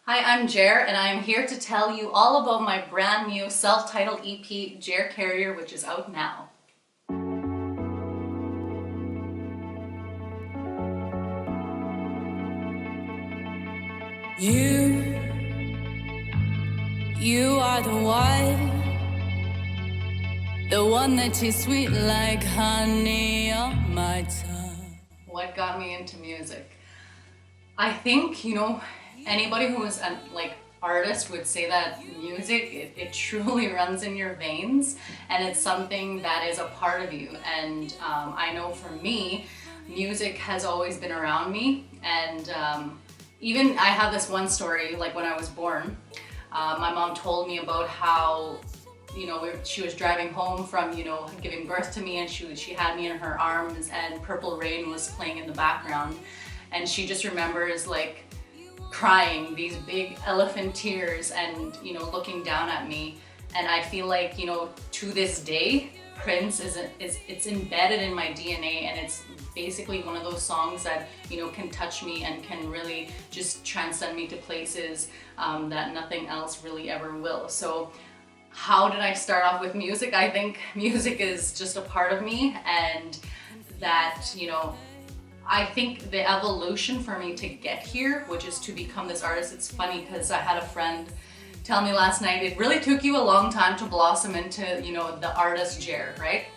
Hi, I'm Ger, and I am here to tell you all about my brand new self-titled EP, Ger Carriere, which is out now. You are the one that tastes sweet like honey on my tongue. What got me into music? I think, anybody who is an artist would say that music, it truly runs in your veins, and it's something that is a part of you. And I know for me, music has always been around me, and even I have this one story, like when I was born, my mom told me about how she was driving home from giving birth to me, and she had me in her arms, and Purple Rain was playing in the background, and she just remembers like crying these big elephant tears and looking down at me. And I feel like to this day Prince it's embedded in my DNA, and it's basically one of those songs that can touch me and can really just transcend me to places that nothing else really ever will. So how did I start off with music? I think music is just a part of me, and that I think the evolution for me to get here, which is to become this artist. It's funny because I had a friend tell me last night, it really took you a long time to blossom into the artist Ger, right?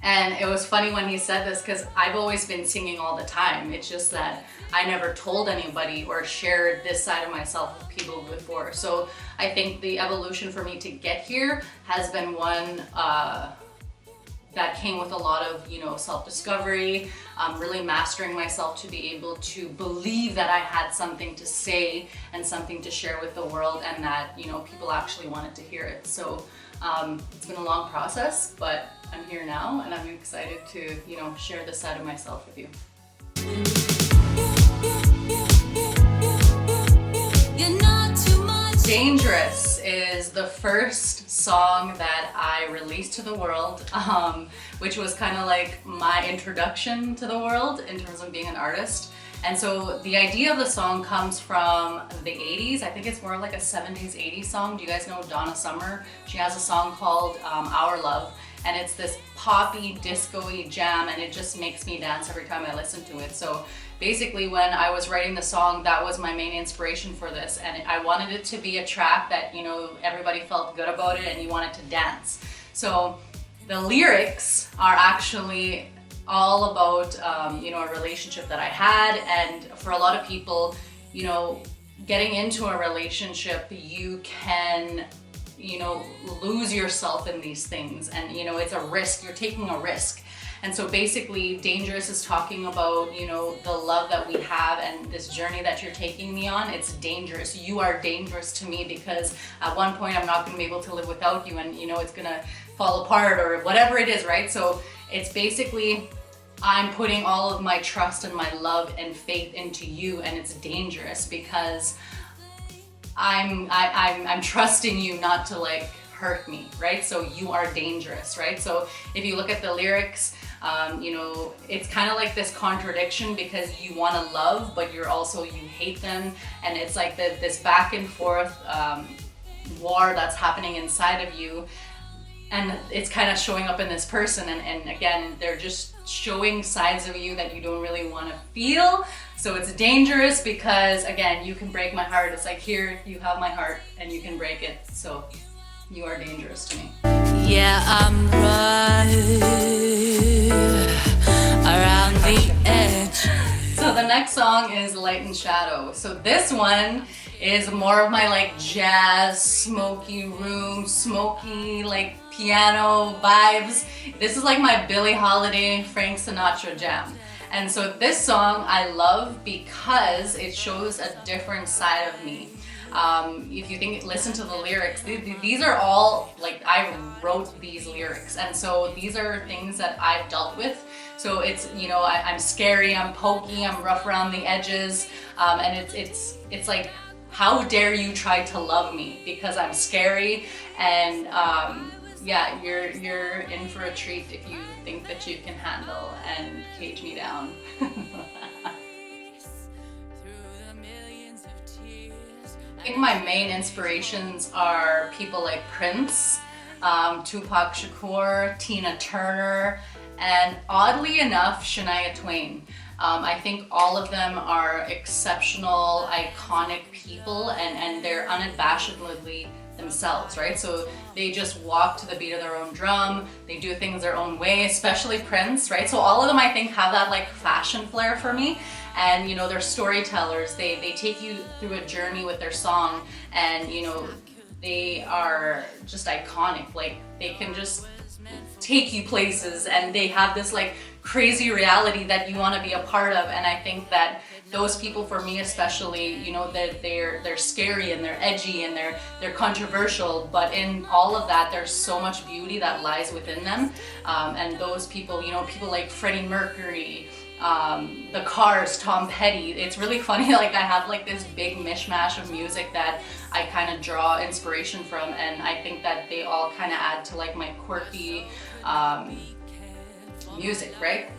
And it was funny when he said this, because I've always been singing all the time. It's just that I never told anybody or shared this side of myself with people before. So I think the evolution for me to get here has been one that came with a lot of self-discovery, really mastering myself to be able to believe that I had something to say and something to share with the world, and that people actually wanted to hear it. So it's been a long process, but I'm here now, and I'm excited to share this side of myself with you. Dangerous is the first song that I released to the world, which was kind of like my introduction to the world in terms of being an artist. And so the idea of the song comes from the 80s. I think it's more like a 70s, 80s song. Do you guys know Donna Summer? She has a song called Our Love, and it's this poppy, disco-y jam, and it just makes me dance every time I listen to it. So basically, when I was writing the song, that was my main inspiration for this, and I wanted it to be a track that everybody felt good about it and you wanted to dance. So the lyrics are actually all about a relationship that I had, and for a lot of people, getting into a relationship, you can lose yourself in these things, and it's a risk. You're taking a risk. And so basically, Dangerous is talking about, the love that we have and this journey that you're taking me on. It's dangerous. You are dangerous to me, because at one point I'm not going to be able to live without you, and it's going to fall apart or whatever it is, right? So it's basically, I'm putting all of my trust and my love and faith into you, and it's dangerous because I'm trusting you not to hurt me, right? So you are dangerous, right? So if you look at the lyrics, it's kind of like this contradiction, because you want to love, but you hate them, and it's like this back and forth war that's happening inside of you, and it's kind of showing up in this person, and again, they're just showing sides of you that you don't really want to feel. So it's dangerous because, again, you can break my heart. It's like, here, you have my heart, and you can break it. So you are dangerous to me. Yeah, I'm right around the edge. So the next song is Light and Shadow. So this one is more of my jazz, smoky room, smoky piano vibes. This is like my Billie Holiday, Frank Sinatra jam. And so this song I love because it shows a different side of me. If you listen to the lyrics, these are all I wrote these lyrics, and so these are things that I've dealt with. So it's I'm scary, I'm pokey, I'm rough around the edges, and it's like, how dare you try to love me because I'm scary, and yeah, you're in for a treat if you think that you can handle and cage me down. think my main inspirations are people like Prince, Tupac Shakur, Tina Turner, and oddly enough, Shania Twain. I think all of them are exceptional, iconic people, and they're unabashedly themselves, right? So they just walk to the beat of their own drum, they do things their own way, especially Prince, right? So all of them, I think, have that like fashion flair for me. And you know, they're storytellers. They take you through a journey with their song, and you know, they are just iconic. Like they can just take you places, and they have this like crazy reality that you want to be a part of. And I think that those people, for me especially, you know, that they're scary and they're edgy and they're controversial, but in all of that there's so much beauty that lies within them. And those people, you know, people like Freddie Mercury, the Cars, Tom Petty. It's really funny, like I have like this big mishmash of music that I kind of draw inspiration from, and I think that they all kind of add to like my quirky music, right?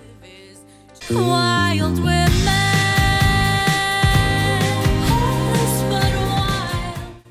Wild women.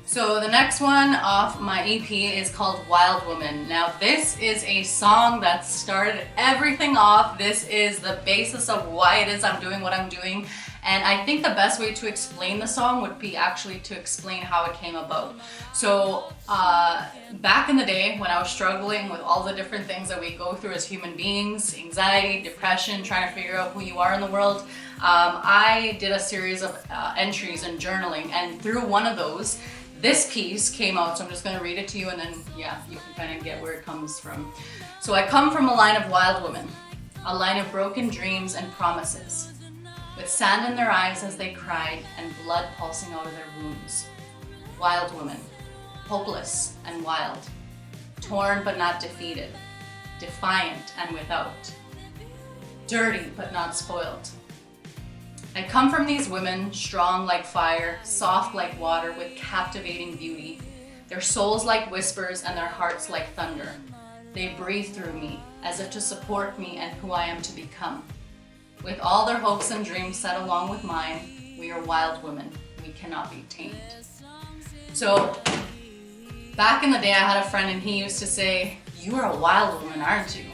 So the next one off my EP is called Wild Woman. Now this is a song that started everything off. This is the basis of why it is I'm doing what I'm doing. And I think the best way to explain the song would be actually to explain how it came about. So back in the day when I was struggling with all the different things that we go through as human beings, anxiety, depression, trying to figure out who you are in the world, I did a series of entries and journaling, and through one of those, this piece came out. So I'm just going to read it to you, and then yeah, you can kind of get where it comes from. So I come from a line of wild women, a line of broken dreams and promises, with sand in their eyes as they cried and blood pulsing out of their wounds. Wild women, hopeless and wild, torn but not defeated, defiant and without, dirty but not spoiled. I come from these women, strong like fire, soft like water, with captivating beauty, their souls like whispers and their hearts like thunder. They breathe through me as if to support me and who I am to become. With all their hopes and dreams set along with mine, we are wild women. We cannot be tamed. So back in the day, I had a friend and he used to say, "You are a wild woman, aren't you?"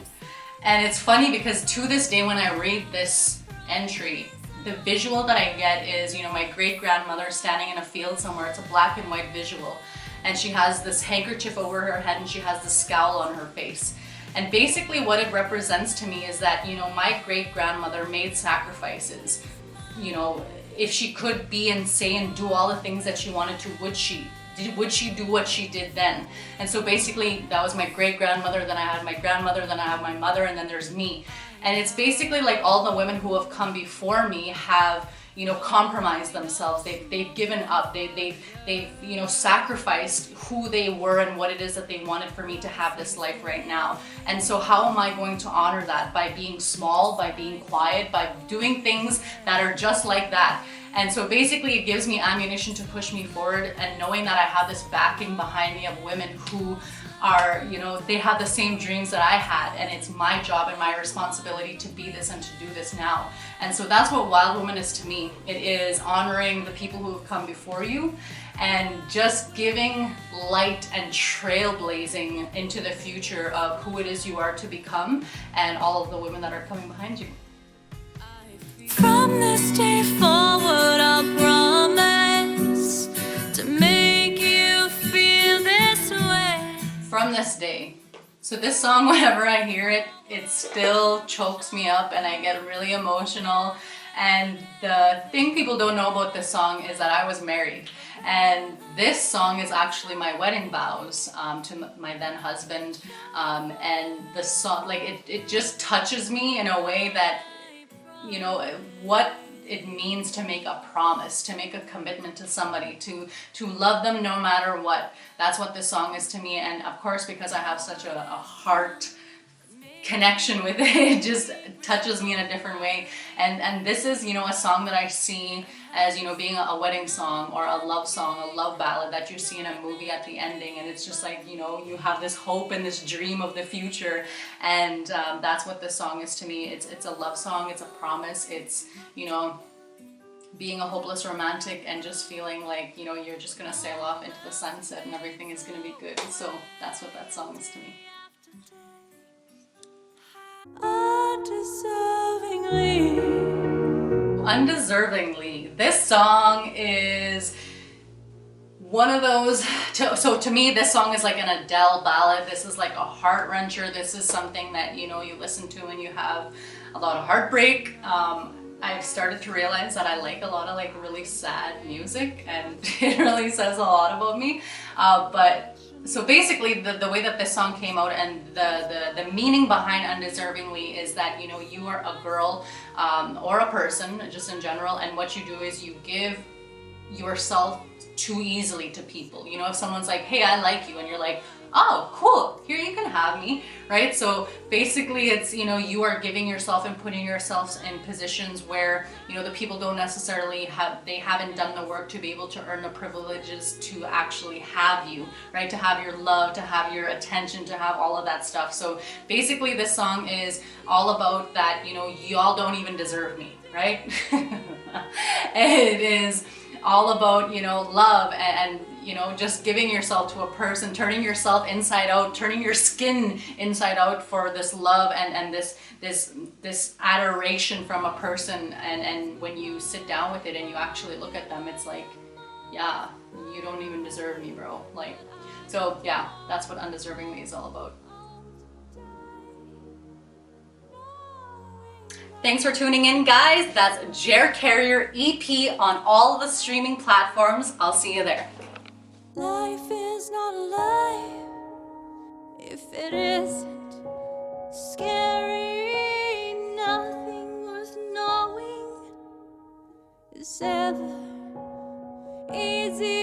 And it's funny because to this day when I read this entry, the visual that I get is, you know, my great-grandmother standing in a field somewhere. It's a black and white visual. And she has this handkerchief over her head and she has this scowl on her face. And basically what it represents to me is that, you know, my great-grandmother made sacrifices. You know, if she could be and say and do all the things that she wanted to, would she? Would she do what she did then? And so basically that was my great-grandmother, then I had my grandmother, then I have my mother, and then there's me. And it's basically like all the women who have come before me have, you know, compromised themselves. They've given up. They've you know, sacrificed who they were and what it is that they wanted for me to have this life right now. And so how am I going to honor that? By being small, by being quiet, by doing things that are just like that. And so basically it gives me ammunition to push me forward, and knowing that I have this backing behind me of women who are, you know, they have the same dreams that I had, and it's my job and my responsibility to be this and to do this now. And so that's what Wild Woman is to me. It is honoring the people who have come before you and just giving light and trailblazing into the future of who it is you are to become and all of the women that are coming behind you. From this day forward, I'll promise to make you feel this way. From this day. So this song, whenever I hear it, it still chokes me up and I get really emotional. And the thing people don't know about this song is that I was married. And this song is actually my wedding vows to my then husband. And the song, like it just touches me in a way that, you know, what it means to make a promise, to make a commitment to somebody, to love them no matter what. That's what this song is to me. And of course, because I have such a heart connection with it, it just touches me in a different way. And this is, you know, a song that I see as, you know, being a wedding song or a love song, a love ballad that you see in a movie at the ending. And it's just like, you know, you have this hope and this dream of the future. And that's what this song is to me. It's a love song. It's a promise. It's, you know, being a hopeless romantic and just feeling like, you know, you're just gonna sail off into the sunset and everything is gonna be good. So that's what that song is to me. Undeservingly. This song is one of those, so to me, this song is like an Adele ballad. This is like a heart wrencher. This is something that, you know, you listen to when you have a lot of heartbreak. I've started to realize that I like a lot of like really sad music, and it really says a lot about me. But so basically the way that this song came out and the meaning behind Undeservingly is that, you know, you are a girl or a person just in general, and what you do is you give yourself too easily to people. You know, if someone's like, hey, I like you, and you're like, oh, cool, here, you can have me, right? So basically it's, you know, you are giving yourself and putting yourselves in positions where, you know, the people don't necessarily they haven't done the work to be able to earn the privileges to actually have you, right? To have your love, to have your attention, to have all of that stuff. So basically this song is all about that, you know, y'all don't even deserve me, right? It is all about, you know, love and you know, just giving yourself to a person, turning yourself inside out, turning your skin inside out for this love and this adoration from a person. And when you sit down with it and you actually look at them, it's like, yeah, you don't even deserve me, bro. Like, so yeah, that's what Undeservingly is all about. Thanks for tuning in, guys. That's Ger Carriere EP on all of the streaming platforms. I'll see you there. Life is not alive if it isn't scary. Nothing worth knowing is ever easy.